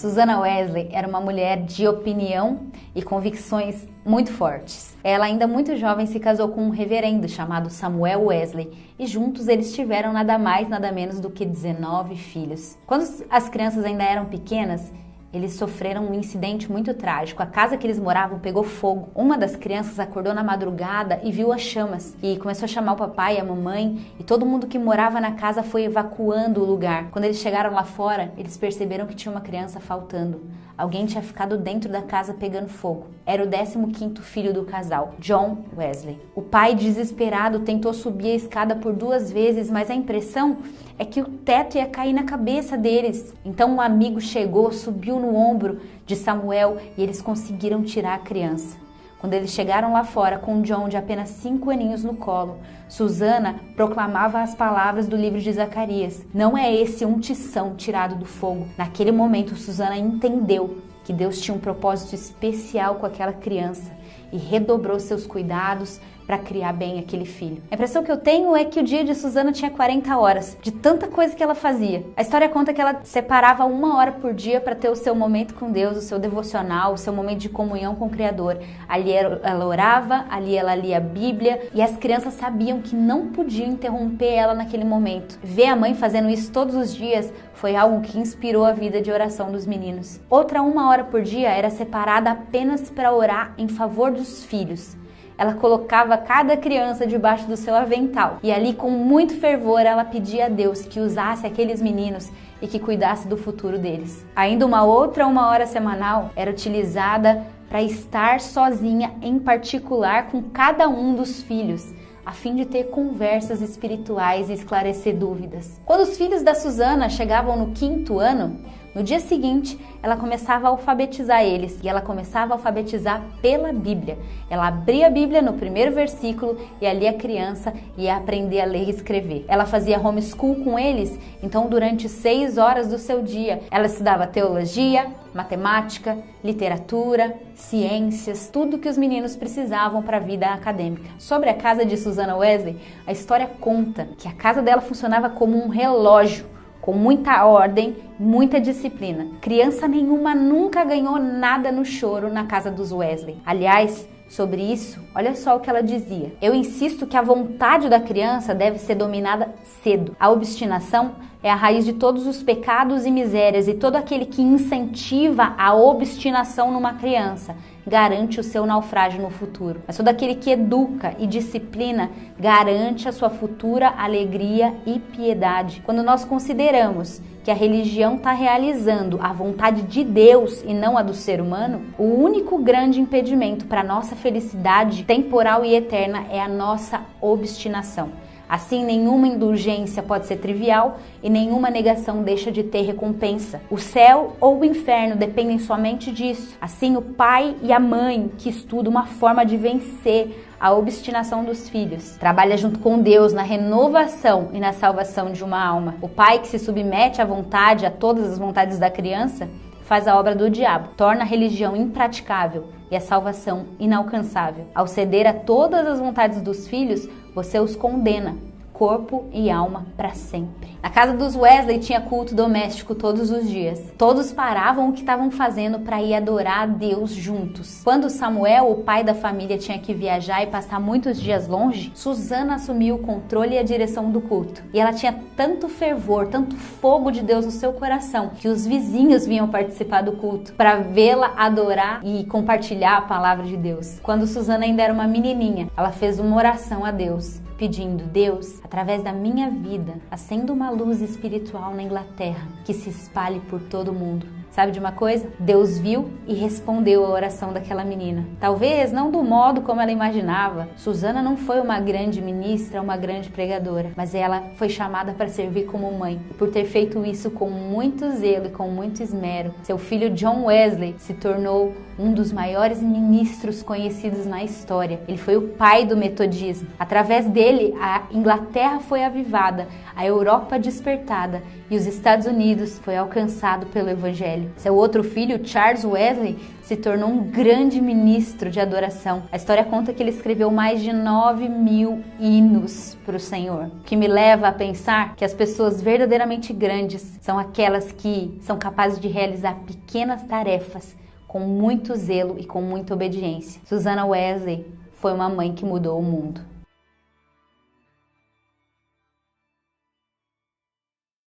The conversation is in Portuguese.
Susannah Wesley era uma mulher de opinião e convicções muito fortes. Ela, ainda muito jovem, se casou com um reverendo chamado Samuel Wesley e juntos eles tiveram nada mais, nada menos do que 19 filhos. Quando as crianças ainda eram pequenas, eles sofreram um incidente muito trágico. A casa que eles moravam pegou fogo. Uma das crianças acordou na madrugada e viu as chamas. E começou a chamar o papai e a mamãe. E todo mundo que morava na casa foi evacuando o lugar. Quando eles chegaram lá fora, eles perceberam que tinha uma criança faltando. Alguém tinha ficado dentro da casa pegando fogo. Era o 15º filho do casal, John Wesley. O pai, desesperado, tentou subir a escada por 2 vezes, mas a impressão é que o teto ia cair na cabeça deles. Então um amigo chegou, subiu no ombro de Samuel e eles conseguiram tirar a criança. Quando eles chegaram lá fora com John de apenas 5 aninhos no colo, Susannah proclamava as palavras do livro de Zacarias. Não é esse um tição tirado do fogo. Naquele momento, Susannah entendeu que Deus tinha um propósito especial com aquela criança e redobrou seus cuidados para criar bem aquele filho. A impressão que eu tenho é que o dia de Susannah tinha 40 horas, de tanta coisa que ela fazia. A história conta que ela separava 1 hora por dia para ter o seu momento com Deus, o seu devocional, o seu momento de comunhão com o Criador. Ali ela orava, ali ela lia a Bíblia e as crianças sabiam que não podiam interromper ela naquele momento. Ver a mãe fazendo isso todos os dias foi algo que inspirou a vida de oração dos meninos. Outra 1 hora por dia era separada apenas para orar em favor dos filhos. Ela colocava cada criança debaixo do seu avental e ali, com muito fervor, ela pedia a Deus que usasse aqueles meninos e que cuidasse do futuro deles. Ainda uma outra 1 hora semanal era utilizada para estar sozinha, em particular com cada um dos filhos, a fim de ter conversas espirituais e esclarecer dúvidas. Quando os filhos da Susannah chegavam no 5º ano, no dia seguinte, ela começava a alfabetizar eles e ela começava a alfabetizar pela Bíblia. Ela abria a Bíblia no 1º versículo e ali a criança ia aprender a ler e escrever. Ela fazia homeschool com eles, então durante 6 horas do seu dia, ela estudava teologia, matemática, literatura, ciências, tudo que os meninos precisavam para a vida acadêmica. Sobre a casa de Susannah Wesley, a história conta que a casa dela funcionava como um relógio, com muita ordem, muita disciplina. Criança nenhuma nunca ganhou nada no choro na casa dos Wesley. Aliás, sobre isso, olha só o que ela dizia. Eu insisto que a vontade da criança deve ser dominada cedo. A obstinação é a raiz de todos os pecados e misérias, e todo aquele que incentiva a obstinação numa criança garante o seu naufrágio no futuro. Mas todo aquele que educa e disciplina garante a sua futura alegria e piedade. Quando nós consideramos que a religião está realizando a vontade de Deus e não a do ser humano, o único grande impedimento para a nossa felicidade temporal e eterna é a nossa obstinação. Assim, nenhuma indulgência pode ser trivial e nenhuma negação deixa de ter recompensa. O céu ou o inferno dependem somente disso. Assim, o pai e a mãe que estudam uma forma de vencer a obstinação dos filhos trabalha junto com Deus na renovação e na salvação de uma alma. O pai que se submete à vontade, a todas as vontades da criança, faz a obra do diabo, torna a religião impraticável e a salvação inalcançável. Ao ceder a todas as vontades dos filhos, você os condena, corpo e alma, para sempre. Na casa dos Wesley tinha culto doméstico todos os dias. Todos paravam o que estavam fazendo para ir adorar a Deus juntos. Quando Samuel, o pai da família, tinha que viajar e passar muitos dias longe, Susannah assumiu o controle e a direção do culto. E ela tinha tanto fervor, tanto fogo de Deus no seu coração, que os vizinhos vinham participar do culto para vê-la adorar e compartilhar a palavra de Deus. Quando Susannah ainda era uma menininha, ela fez uma oração a Deus, pedindo: Deus, através da minha vida, acenda uma luz espiritual na Inglaterra que se espalhe por todo o mundo. Sabe de uma coisa? Deus viu e respondeu a oração daquela menina. Talvez não do modo como ela imaginava. Susannah não foi uma grande ministra, uma grande pregadora, mas ela foi chamada para servir como mãe. E por ter feito isso com muito zelo e com muito esmero, seu filho John Wesley se tornou um dos maiores ministros conhecidos na história. Ele foi o pai do metodismo. Através dele, a Inglaterra foi avivada, a Europa despertada e os Estados Unidos foi alcançado pelo Evangelho. Seu outro filho, Charles Wesley, se tornou um grande ministro de adoração. A história conta que ele escreveu mais de 9.000 hinos para o Senhor, o que me leva a pensar que as pessoas verdadeiramente grandes são aquelas que são capazes de realizar pequenas tarefas com muito zelo e com muita obediência. Susanna Wesley foi uma mãe que mudou o mundo.